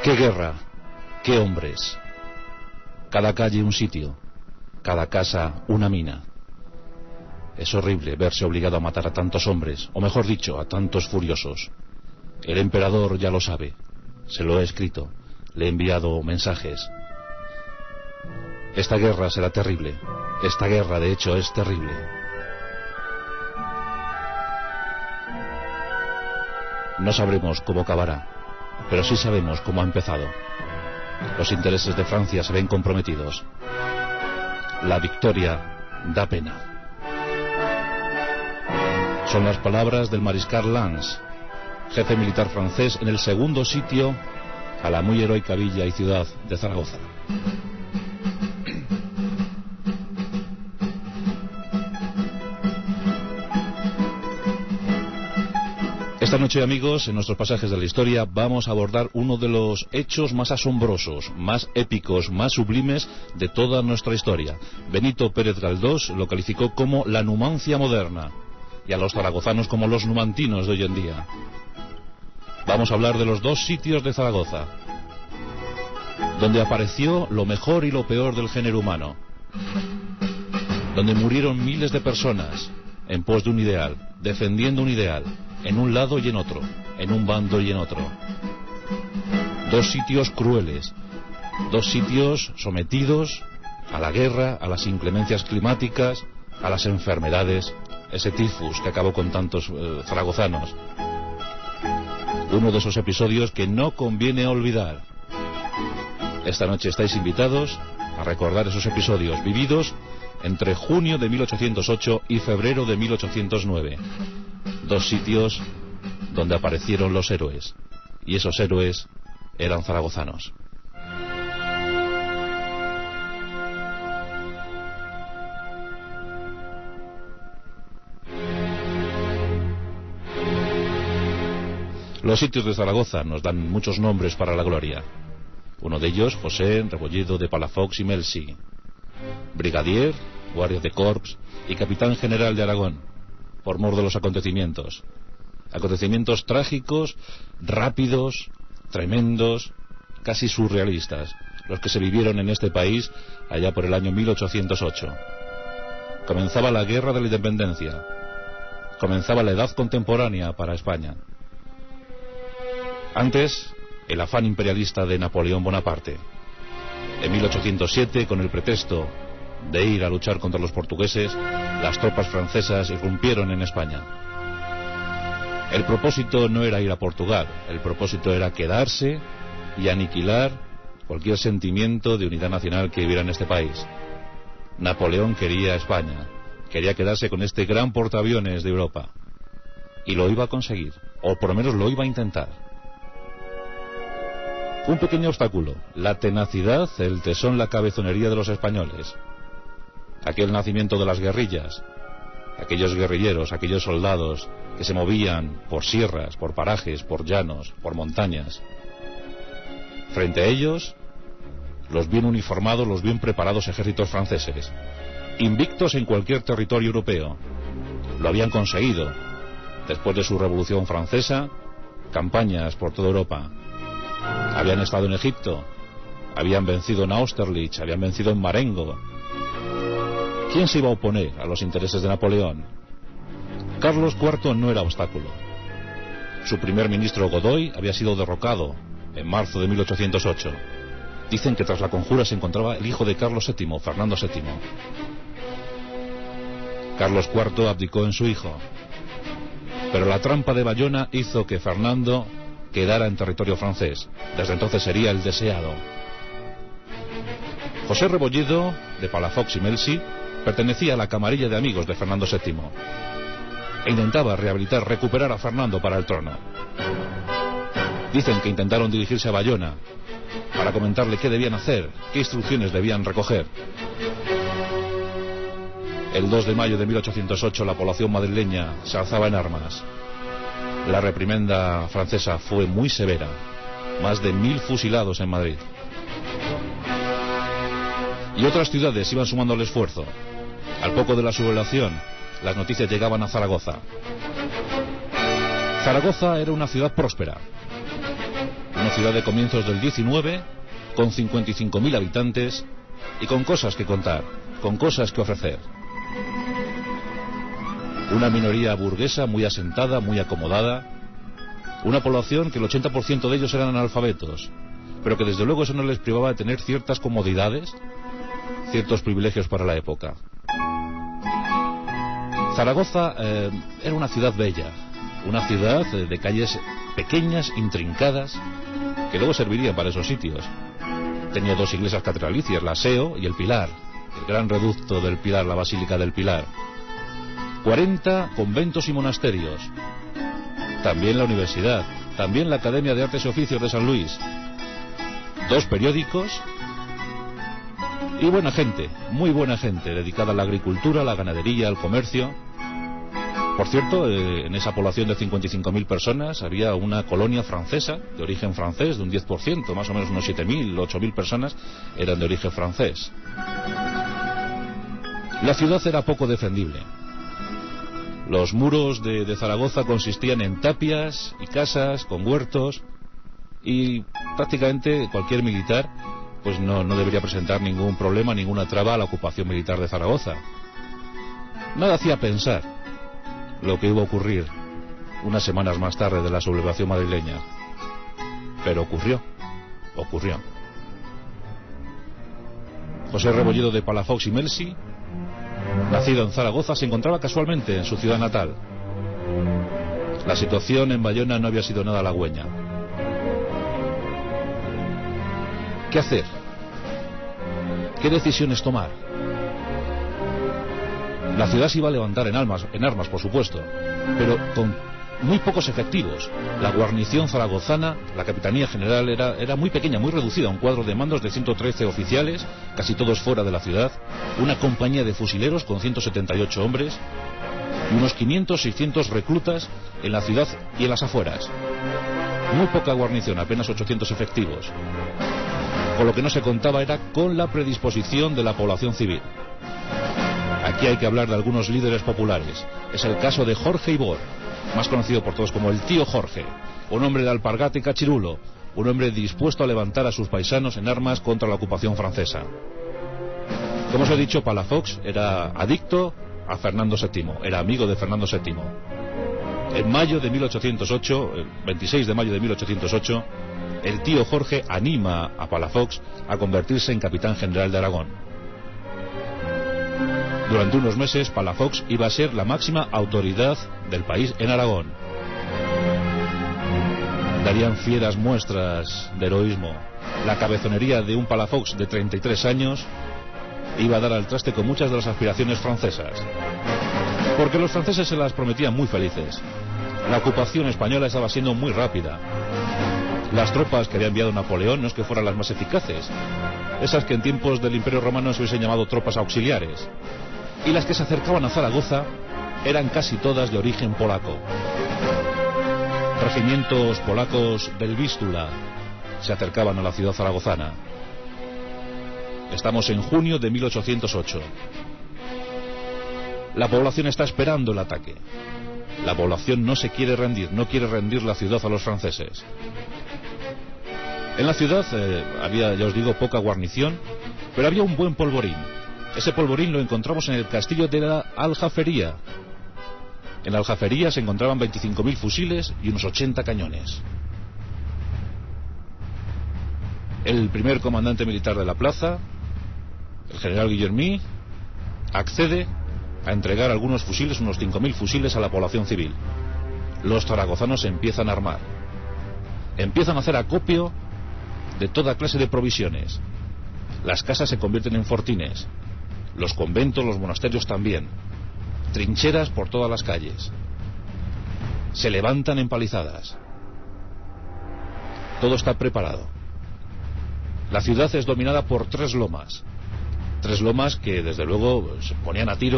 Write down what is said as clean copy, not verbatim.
¡Qué guerra! ¡Qué hombres! Cada calle un sitio, cada casa una mina. Es horrible verse obligado a matar a tantos hombres, o mejor dicho, a tantos furiosos. El emperador ya lo sabe, se lo he escrito, le he enviado mensajes. Esta guerra será terrible, esta guerra de hecho es terrible. No sabremos cómo acabará, pero sí sabemos cómo ha empezado. Los intereses de Francia se ven comprometidos. La victoria da pena. Son las palabras del mariscal Lannes, jefe militar francés en el segundo sitio a la muy heroica villa y ciudad de Zaragoza. Esta noche, amigos, en nuestros pasajes de la historia vamos a abordar uno de los hechos más asombrosos, más épicos, más sublimes de toda nuestra historia. Benito Pérez Galdós lo calificó como la Numancia moderna, y a los zaragozanos como los numantinos de hoy en día. Vamos a hablar de los dos sitios de Zaragoza, donde apareció lo mejor y lo peor del género humano, donde murieron miles de personas en pos de un ideal, defendiendo un ideal, en un lado y en otro, en un bando y en otro. Dos sitios crueles, dos sitios sometidos a la guerra, a las inclemencias climáticas, a las enfermedades, ese tifus que acabó con tantos zaragozanos. Uno de esos episodios que no conviene olvidar. Esta noche estáis invitados a recordar esos episodios vividos entre junio de 1808 y febrero de 1809. Dos sitios donde aparecieron los héroes, y esos héroes eran zaragozanos. Los sitios de Zaragoza nos dan muchos nombres para la gloria. Uno de ellos, José Rebolledo de Palafox y Melzi, brigadier, guardia de corps y capitán general de Aragón, por mor de los acontecimientos. Acontecimientos trágicos, rápidos, tremendos, casi surrealistas, los que se vivieron en este país allá por el año 1808. Comenzaba la guerra de la independencia, comenzaba la edad contemporánea para España. Antes, el afán imperialista de Napoleón Bonaparte. En 1807, con el pretexto de ir a luchar contra los portugueses, las tropas francesas irrumpieron en España. El propósito no era ir a Portugal, el propósito era quedarse y aniquilar cualquier sentimiento de unidad nacional que hubiera en este país. Napoleón quería España, quería quedarse con este gran portaaviones de Europa, y lo iba a conseguir, o por lo menos lo iba a intentar. Un pequeño obstáculo, la tenacidad, el tesón, la cabezonería de los españoles. Aquel nacimiento de las guerrillas, aquellos guerrilleros, aquellos soldados que se movían por sierras, por parajes, por llanos, por montañas. Frente a ellos, los bien uniformados, los bien preparados ejércitos franceses, invictos en cualquier territorio europeo. Lo habían conseguido, después de su Revolución Francesa, campañas por toda Europa. Habían estado en Egipto, habían vencido en Austerlitz, habían vencido en Marengo. ¿Quién se iba a oponer a los intereses de Napoleón? Carlos IV no era obstáculo. Su primer ministro Godoy había sido derrocado en marzo de 1808. Dicen que tras la conjura se encontraba el hijo de Carlos VII, Fernando VII. Carlos IV abdicó en su hijo, pero la trampa de Bayona hizo que Fernando quedara en territorio francés. Desde entonces sería el deseado. José Rebolledo, de Palafox y Melzi, pertenecía a la camarilla de amigos de Fernando VII e intentaba rehabilitar, recuperar a Fernando para el trono. Dicen que intentaron dirigirse a Bayona para comentarle qué debían hacer, qué instrucciones debían recoger. El 2 de mayo de 1808 la población madrileña se alzaba en armas. La reprimenda francesa fue muy severa, más de 1000 fusilados en Madrid. Y otras ciudades iban sumando al esfuerzo. Al poco de la sublevación, las noticias llegaban a Zaragoza. Zaragoza era una ciudad próspera, Una ciudad de comienzos del 19, con 55.000 habitantes y con cosas que contar, con cosas que ofrecer. Una minoría burguesa muy asentada, muy acomodada. Una población que el 80% de ellos eran analfabetos, pero que desde luego eso no les privaba de tener ciertas comodidades, ciertos privilegios para la época. Zaragoza era una ciudad bella, una ciudad de calles pequeñas, intrincadas, que luego servirían para esos sitios. Tenía dos iglesias catedralicias, la Seo y el Pilar, el gran reducto del Pilar, la Basílica del Pilar. 40 conventos y monasterios. También la universidad, también la Academia de Artes y Oficios de San Luis. 2 periódicos y buena gente, muy buena gente, dedicada a la agricultura, a la ganadería, al comercio. Por cierto, en esa población de 55.000 personas había una colonia francesa, de origen francés, de un 10%, más o menos unos 7.000, 8.000 personas eran de origen francés. La ciudad era poco defendible. Los muros de Zaragoza consistían en tapias y casas con huertos, y prácticamente cualquier militar pues no debería presentar ningún problema, ninguna traba a la ocupación militar de Zaragoza. Nada hacía pensar lo que iba a ocurrir unas semanas más tarde de la sublevación madrileña, pero ocurrió. José Rebolledo de Palafox y Melsi, nacido en Zaragoza, se encontraba casualmente en su ciudad natal. La situación en Bayona no había sido nada halagüeña. ¿Qué hacer? ¿Qué decisiones tomar? La ciudad se iba a levantar en armas, por supuesto, pero con muy pocos efectivos. La guarnición zaragozana, la capitanía general, era muy pequeña, muy reducida, un cuadro de mandos de 113 oficiales, casi todos fuera de la ciudad, una compañía de fusileros con 178 hombres y unos 500-600 reclutas en la ciudad y en las afueras. Muy poca guarnición, apenas 800 efectivos. Con lo que no se contaba era con la predisposición de la población civil. Aquí hay que hablar de algunos líderes populares. Es el caso de Jorge Ibor, más conocido por todos como el tío Jorge, un hombre de alpargata y cachirulo, un hombre dispuesto a levantar a sus paisanos en armas contra la ocupación francesa. Como os he dicho, Palafox era adicto a Fernando VII, era amigo de Fernando VII. En mayo de 1808, el 26 de mayo de 1808, el tío Jorge anima a Palafox a convertirse en capitán general de Aragón. Durante unos meses, Palafox iba a ser la máxima autoridad del país en Aragón. Darían fieras muestras de heroísmo. La cabezonería de un Palafox de 33 años iba a dar al traste con muchas de las aspiraciones francesas, porque los franceses se las prometían muy felices. La ocupación española estaba siendo muy rápida. Las tropas que había enviado Napoleón no es que fueran las más eficaces, esas que en tiempos del Imperio Romano se hubiesen llamado tropas auxiliares, y las que se acercaban a Zaragoza eran casi todas de origen polaco. Regimientos polacos del Vístula se acercaban a la ciudad zaragozana. Estamos en junio de 1808. La población está esperando el ataque. La población no se quiere rendir, no quiere rendir la ciudad a los franceses. En la ciudad había, ya os digo, poca guarnición, pero había un buen polvorín. Ese polvorín lo encontramos en el castillo de la Aljafería. En la Aljafería se encontraban 25.000 fusiles y unos 80 cañones. El primer comandante militar de la plaza, el general Guillermí, accede a entregar algunos fusiles, unos 5.000 fusiles, a la población civil. Los zaragozanos se empiezan a armar. Empiezan a hacer acopio de toda clase de provisiones. Las casas se convierten en fortines. Los conventos, los monasterios también. Trincheras por todas las calles. Se levantan empalizadas. Todo está preparado. La ciudad es dominada por 3 lomas. 3 lomas que desde luego se ponían a tiro